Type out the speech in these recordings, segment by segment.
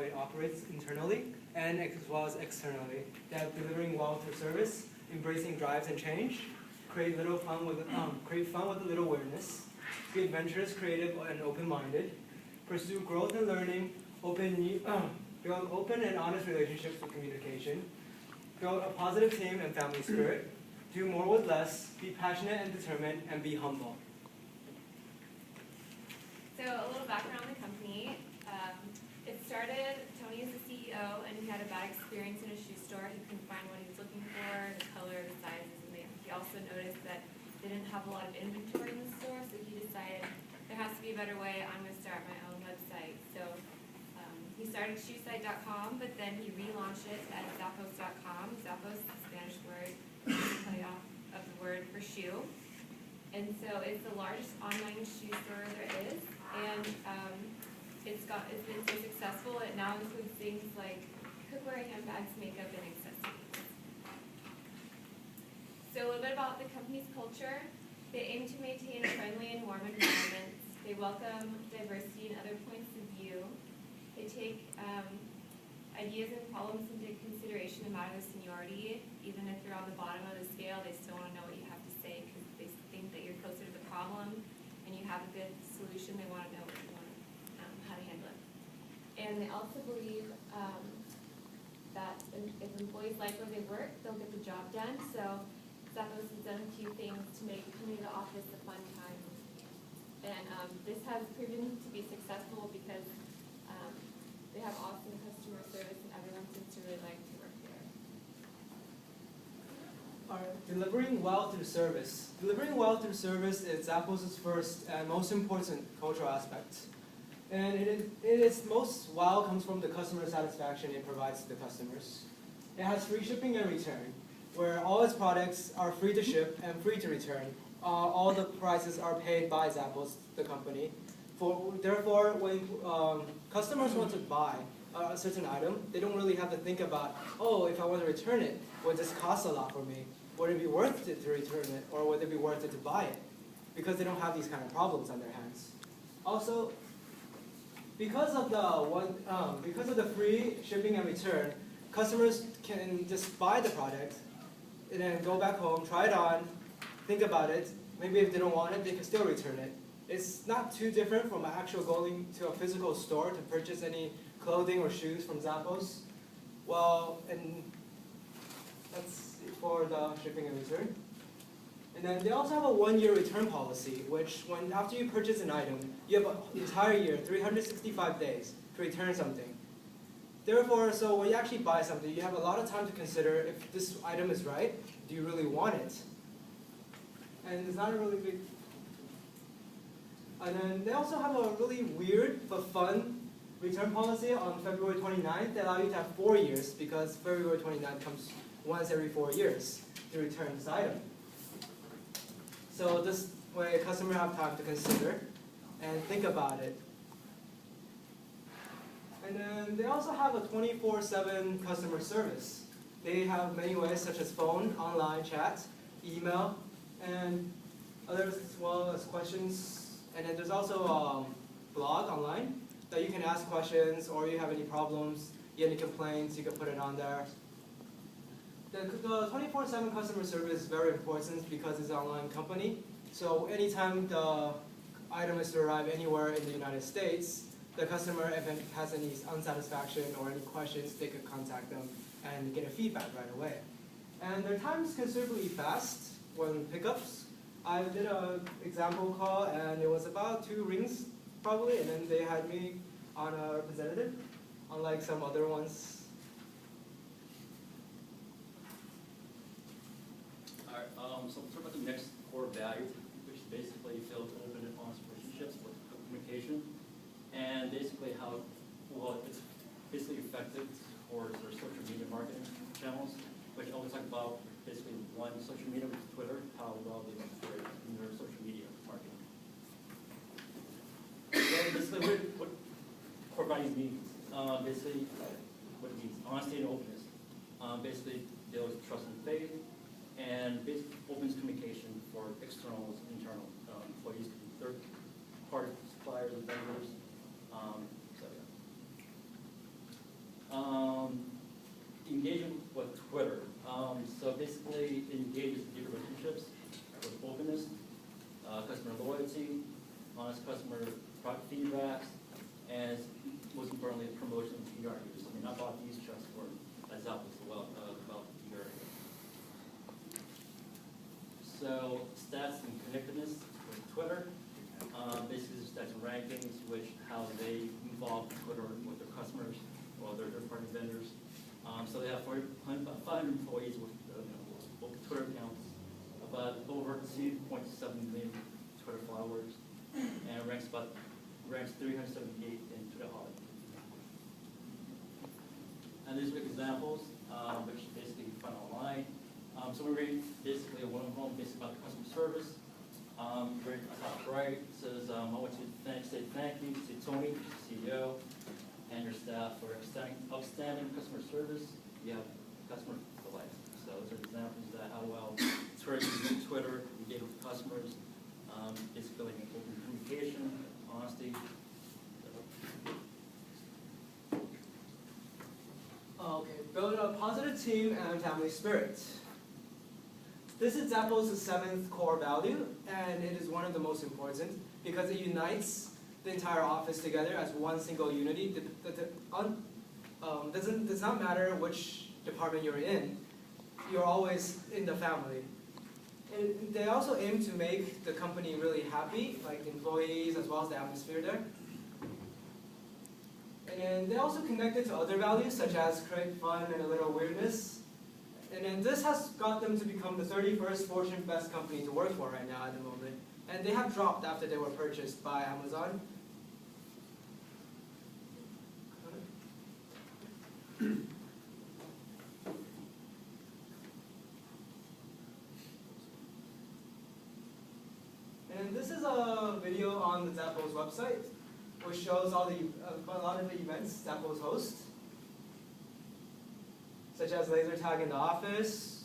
it operates internally and as well as externally. They have delivering well through service, embracing drives and change, create fun with a little awareness, be adventurous, creative, and open-minded, pursue growth and learning, build open and honest relationships with communication, build a positive team and family spirit, do more with less, be passionate and determined, and be humble. So a little background on the company. It started, Tony is the CEO, and he had a bad experience in a shoe store. He couldn't find what he was looking for, the color, the sizes, and he also noticed that they didn't have a lot of inventory in the store, so he decided there has to be a better way. I'm going to start my own website. So he started shoesite.com, but then he relaunched it as zappos.com. Zappos is a Spanish word, play off of the word for shoe. And so it's the largest online shoe store there is, and it's been so successful. It now includes things like cookware, handbags, makeup, and accessories. So a little bit about the company's culture. They aim to maintain a friendly and warm environment. They welcome diversity and other points of view. They take ideas and problems into consideration no matter the seniority. Even if you're on the bottom of the scale, they still want to know what you have to say because they think that you're closer to the problem and you have a good solution. They want to know what you want, how to handle it. And they also believe that if employees like where they work, they'll get the job done. So Zappos has done a few things to make coming to the office a fun time. And this has proven to be successful because they have awesome customer service and everyone seems to really like to work there. All right, delivering well through service. Delivering well through service is Zappos' first and most important cultural aspect. And its most wow comes from the customer satisfaction it provides to the customers. It has free shipping and return, where all its products are free to ship and free to return. All the prices are paid by Zappos, the company. Therefore, when customers want to buy a certain item, they don't really have to think about, oh, if I want to return it, would this cost a lot for me? Would it be worth it to return it, or would it be worth it to buy it? Because they don't have these kind of problems on their hands. Also, because of the free shipping and return, customers can just buy the product and then go back home, try it on, think about it. Maybe if they don't want it, they can still return it. It's not too different from actual going to a physical store to purchase any clothing or shoes from Zappos. Well, and that's for the shipping and return. And then they also have a 1-year return policy, which after you purchase an item, you have an entire year, 365 days, to return something. Therefore, so when you actually buy something, you have a lot of time to consider if this item is right, do you really want it? And it's not a really big... And then they also have a really weird but fun return policy on February 29th that allows you to have 4 years, because February 29th comes once every 4 years to return this item. So this way, customers have time to consider and think about it. And then they also have a 24/7 customer service. They have many ways such as phone, online chat, email, and others as well as questions. And then there's also a blog online that you can ask questions, or you have any problems, you have any complaints, you can put it on there. The 24/7 customer service is very important because it's an online company. So anytime the item is to arrive anywhere in the United States, the customer, if it has any unsatisfaction or any questions, they could contact them and get a feedback right away. And their time is considerably fast when pickups. I did an example call, and it was about 2 rings probably, and then they had me on a representative, unlike some other ones. So we'll talk about the next core value, which is basically build open and honest relationships with communication, and basically how well it's basically effective towards their social media marketing channels, which I always talk about basically one social media, which is Twitter, how well they operate in their social media marketing. So basically what core values means, basically what it means, honesty and openness. Basically builds trust and faith, and basically opens communication for external and internal employees, third-party suppliers and vendors, etc. UCR use. I mean, I bought these trucks for examples about a year ago. So stats and connectedness with Twitter. Basically, the stats and rankings, which how they involve Twitter with their customers or their third-party vendors. So they have 500 employees with Twitter accounts, about over 2.7 million Twitter followers, and ranks 378 in Twitter Hall. And these are examples, which basically you find online. So we read basically a one-on-one basically about the customer service. Very top right, it says, I want to say thank you to Tony, CEO, and your staff for outstanding customer service. You have customer for life. So those are examples of how well Twitter engage with customers, basically open communication, honesty. Okay, build a positive team and family spirit. This is Zappos' 7th core value, and it is one of the most important because it unites the entire office together as one single unity. Does not matter which department you're in, you're always in the family. And they also aim to make the company really happy, like employees as well as the atmosphere there. And then they also connect it to other values such as create fun and a little weirdness. And then this has got them to become the 31st Fortune Best Company to work for right now at the moment. And they have dropped after they were purchased by Amazon. And this is a video on the Zappos website, which shows a lot of the events Zappos hosts, such as laser tag in the office,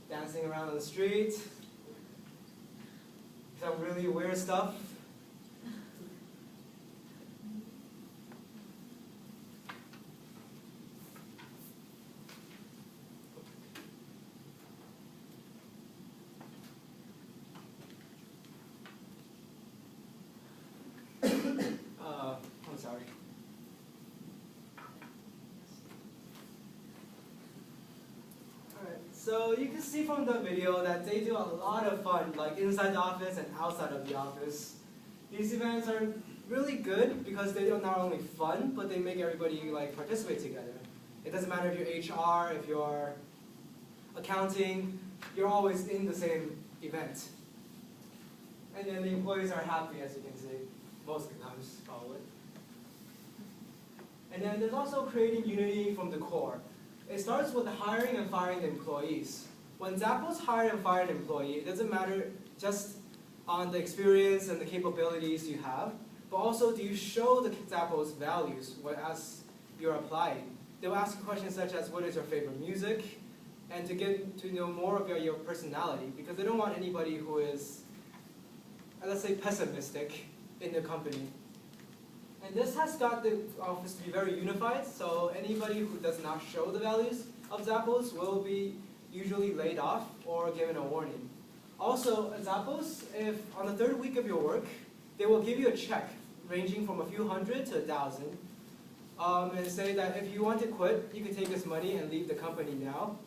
dancing around on the street, some really weird stuff. I'm sorry. So you can see from the video that they do a lot of fun, like inside the office and outside of the office. These events are really good because they are not only fun, but they make everybody like participate together. It doesn't matter if you're HR, if you're accounting, you're always in the same event. And then the employees are happy, as you can see, most of the times, probably. And then there's also creating unity from the core. It starts with hiring and firing the employees. When Zappos hire and fire an employee, it doesn't matter just on the experience and the capabilities you have, but also do you show the Zappos values as you're applying. They'll ask questions such as, what is your favorite music? And to get to know more of your personality, because they don't want anybody who is, let's say, pessimistic in the company. And this has got the office to be very unified, so anybody who does not show the values of Zappos will be usually laid off or given a warning. Also, at Zappos, if on the 3rd week of your work, they will give you a check ranging from a few hundred to 1,000, and say that if you want to quit, you can take this money and leave the company now,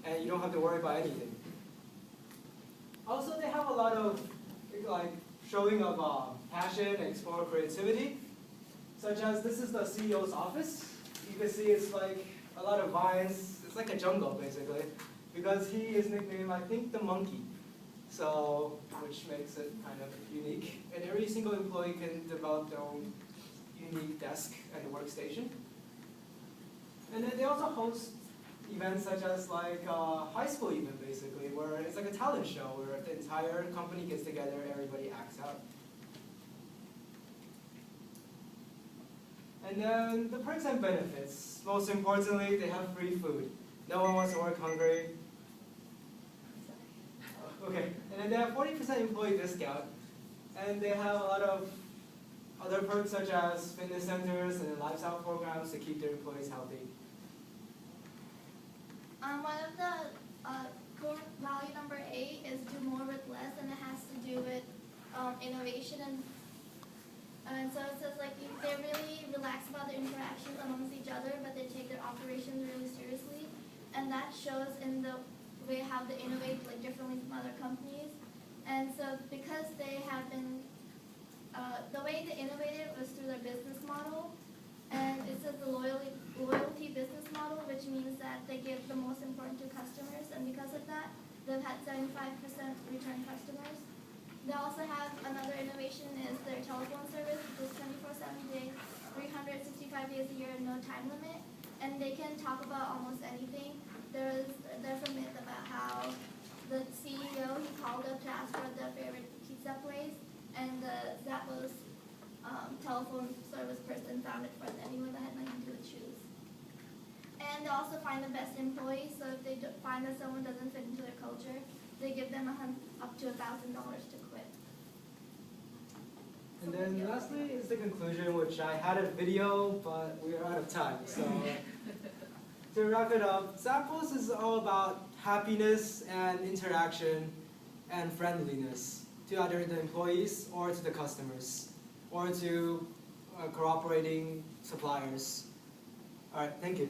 and you don't have to worry about anything. Also, they have a lot of showing of passion and explore creativity. Such as this is the CEO's office. You can see it's like a lot of vines. It's like a jungle, basically, because he is nicknamed, I think, the monkey. So, which makes it kind of unique. And every single employee can develop their own unique desk and workstation. And then they also host events such as like a high school event, basically, where it's like a talent show where the entire company gets together, everybody acts out. And then the perks and benefits. Most importantly, they have free food. No one wants to work hungry. Okay, and then they have 40% employee discount. And they have a lot of other perks such as fitness centers and lifestyle programs to keep their employees healthy. One of the core value number 8 is do more with less, and it has to do with innovation and so it says like they're really relaxed about the interaction amongst each other, but they take their operations really seriously, and that shows in the way how they innovate like differently from other companies. And so because they have been, the way they innovated was through their business model, and it says the loyalty business model, which means that they give the most important to customers, and because of that, they've had 75% return customers. They also have another innovation is their telephone service, which is 24/7 days, 365 days a year, and no time limit. And they can talk about almost anything. There's a myth about how the CEO, he called up to ask for their favorite pizza place, and the Zappos telephone service person found it for them, even though it had nothing to do with shoes. And they also find the best employees, so if they find that someone doesn't fit into their culture, they give them up to $1,000 to quit. And then lastly is the conclusion, which I had a video, but we are out of time. So to wrap it up, Zappos is all about happiness and interaction and friendliness to either the employees or to the customers or to cooperating suppliers. All right, thank you.